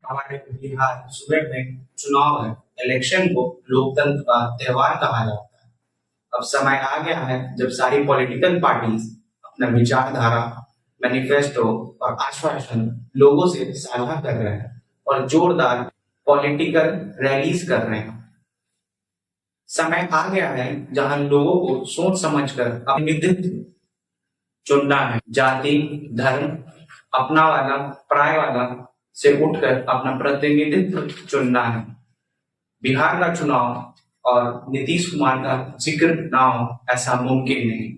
हमारे बिहार सूबे में चुनाव है। इलेक्शन को लोकतंत्र का त्योहार कहा जाता है। अब समय आ गया है जब सारी पॉलिटिकल पार्टीज अपना विचारधारा, मैनिफेस्टो और आश्वासन लोगों से साझा कर रहे हैं और जोरदार पॉलिटिकल रैलीज कर रहे हैं। समय आ गया है जहां लोगों को सोच समझकर अपना नेतृत्व चुनना है। जाति, धर्म, अपना वाला, पराय वाला से उठकर अपना प्रतिनिधित्व चुनना है। बिहार का चुनाव और नीतीश कुमार का जिक्र ना हो, ऐसा मुमकिन नहीं।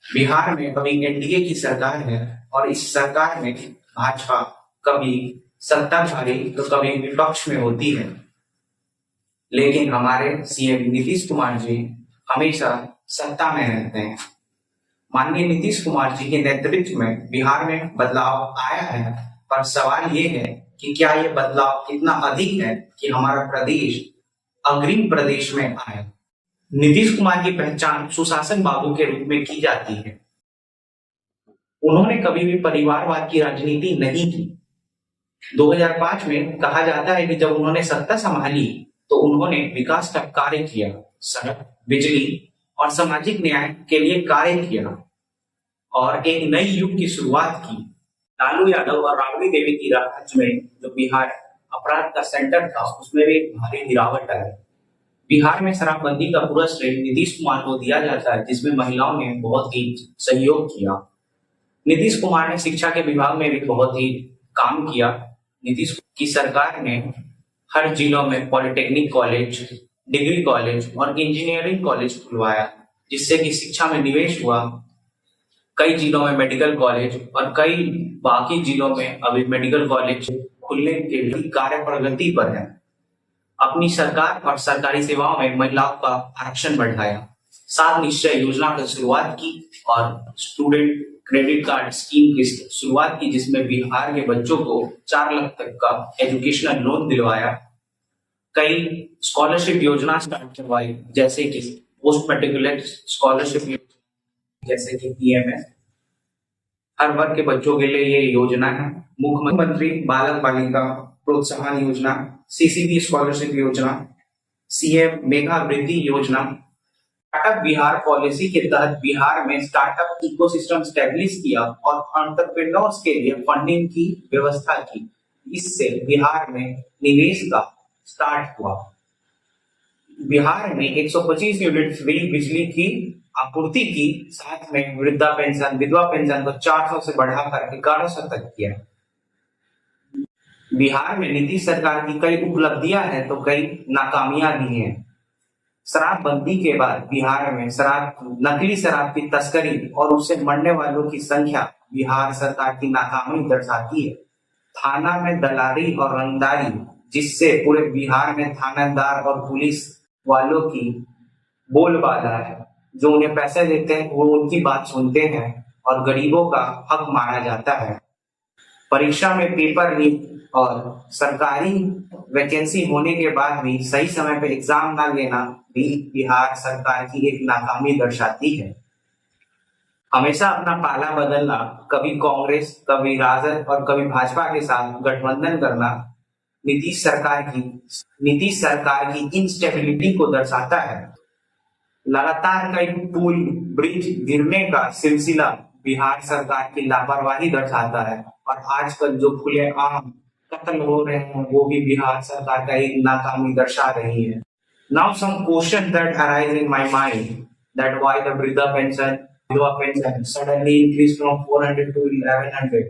बिहार में अभी एनडीए की सरकार है और इस सरकार में भाजपा कभी सत्ताधारी तो कभी विपक्ष में होती है, लेकिन हमारे सीएम नीतीश कुमार जी हमेशा सत्ता में रहते हैं। माननीय नीतीश कुमार जी के नेतृत्व में बिहार में बदलाव आया है, पर सवाल ये है कि क्या ये बदलाव इतना अधिक है कि हमारा प्रदेश अग्रिम प्रदेश में आए। नीतीश कुमार की पहचान सुशासन बाबू के रूप में की जाती है। उन्होंने कभी भी परिवारवाद की राजनीति नहीं की। 2005 में कहा जाता है कि जब उन्होंने सत्ता संभाली तो उन्होंने विकास का कार्य किया, सड़क, बिजली और सामाजिक न्याय के लिए कार्य किया और एक नई युग की शुरुआत की। लालू यादव और राबड़ी देवी की राज्य में जो बिहार अपराध का सेंटर था, उसमें भी भारी गिरावट आई। बिहार में शराबबंदी का पूरा श्रेय नीतीश कुमार को दिया जाता है, जिसमें महिलाओं ने बहुत ही सहयोग किया। नीतीश कुमार ने शिक्षा के विभाग में भी बहुत ही काम किया। नीतीश की सरकार ने हर जिलों में पॉलिटेक्निक कॉलेज, डिग्री कॉलेज और इंजीनियरिंग कॉलेज खुलवाया, जिससे कि शिक्षा में निवेश हुआ। कई जिलों में मेडिकल कॉलेज और कई बाकी जिलों में अभी मेडिकल कॉलेज खुलने के लिए कार्य प्रगति पर है। अपनी सरकार और सरकारी सेवाओं में महिलाओं का आरक्षण बढ़ाया, 7 निश्चय योजना की शुरुआत की और स्टूडेंट क्रेडिट कार्ड स्कीम की शुरुआत की, जिसमें बिहार के बच्चों को 4 लाख तक का एजुकेशनल लोन दिलवाया। कई स्कॉलरशिप योजना स्टार्ट करवाई, जैसे कि पोस्ट मेट्रिकुलेट स्कॉलरशिप, जैसे कि पीएमएस। हर वर्ग के बच्चों के लिए ये योजना है। मुख्यमंत्री बालक बालिका प्रोत्साहन योजना, सीसीबी स्कॉलरशिप योजना, सीएम मेगा वृद्धि योजना। स्टार्टअप बिहार पॉलिसी के तहत बिहार में स्टार्टअप इकोसिस्टम स्टैब्लिश किया और एंटरप्रेन्योर्स के लिए फंडिंग की व्यवस्था की। इससे बिहार में निवेश का स्टार्ट हुआ। बिहार में 125 यूनिट फ्री बिजली की आपूर्ति की, साथ में वृद्धा पेंशन, विधवा पेंशन को 400 से बढ़ाकर 1100 तक किया। बिहार में नीतीश सरकार की कई उपलब्धियां हैं तो कई नाकामियां भी हैं। शराबबंदी के बाद बिहार में नकली शराब की तस्करी और उससे मरने वालों की संख्या बिहार सरकार की नाकामी दर्शाती है। थाना में दलाली और रंगदारी, जिससे पूरे बिहार में थानेदार और पुलिस वालों की बोलबाला है। जो उन्हें पैसे देते हैं वो उनकी बात सुनते हैं और गरीबों का हक मारा जाता है। परीक्षा में पेपर लीक और सरकारी वैकेंसी होने के बाद भी सही समय पे एग्जाम ना लेना भी बिहार सरकार की एक नाकामी दर्शाती है। हमेशा अपना पाला बदलना, कभी कांग्रेस, कभी राजद और कभी भाजपा के साथ गठबंधन करना नीतीश सरकार की इंस्टेबिलिटी को दर्शाता है। लगातार कई पुल, ब्रिज गिरने का सिलसिला बिहार सरकार की लापरवाही दर्शाता है और आजकल जो खुलेआम कत्ल हो रहे हैं वो भी बिहार सरकार का एक नाकामी दर्शा रही है। Now some question that arise in my mind, that why the Vridha pension suddenly increased from 400 to 1100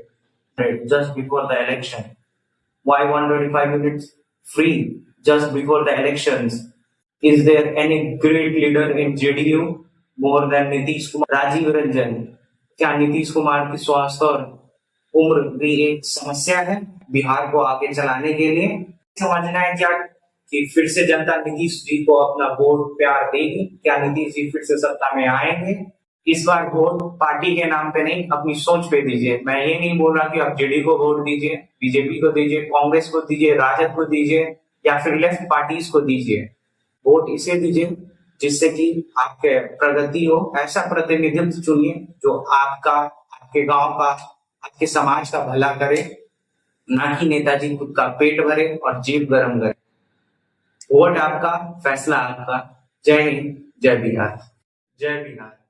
just before the election. Why 125 units free just before the elections? Is there any great leader in JDU more than Nitish Kumar? Rajiv Ranjan, क्या नीतीश कुमार की स्वास्थ्य और उम्र भी एक समस्या है बिहार को आगे चलाने के लिए? समझना है क्या कि फिर से जनता नीतीश जी को अपना वोट प्यार देगी? क्या नीतीश जी फिर से सत्ता में आएंगे? इस बार वोट पार्टी के नाम पे नहीं, अपनी सोच पे दीजिए। मैं ये नहीं बोल रहा कि आप जेडीयू को वोट दीजिए, बीजेपी को दीजिए, कांग्रेस को दीजिए, राजद को दीजिए या फिर लेफ्ट पार्टीज को दीजिए। वोट इसे दीजिए जिससे कि आपके प्रगति हो। ऐसा प्रतिनिधित्व चुनिए जो आपका, आपके गांव का, आपके समाज का भला करे। ना कि नेताजी खुद का पेट भरे और जेब गरम करे। वोट आपका, फैसला आपका। जय हिंद, जय बिहार। जय बिहार।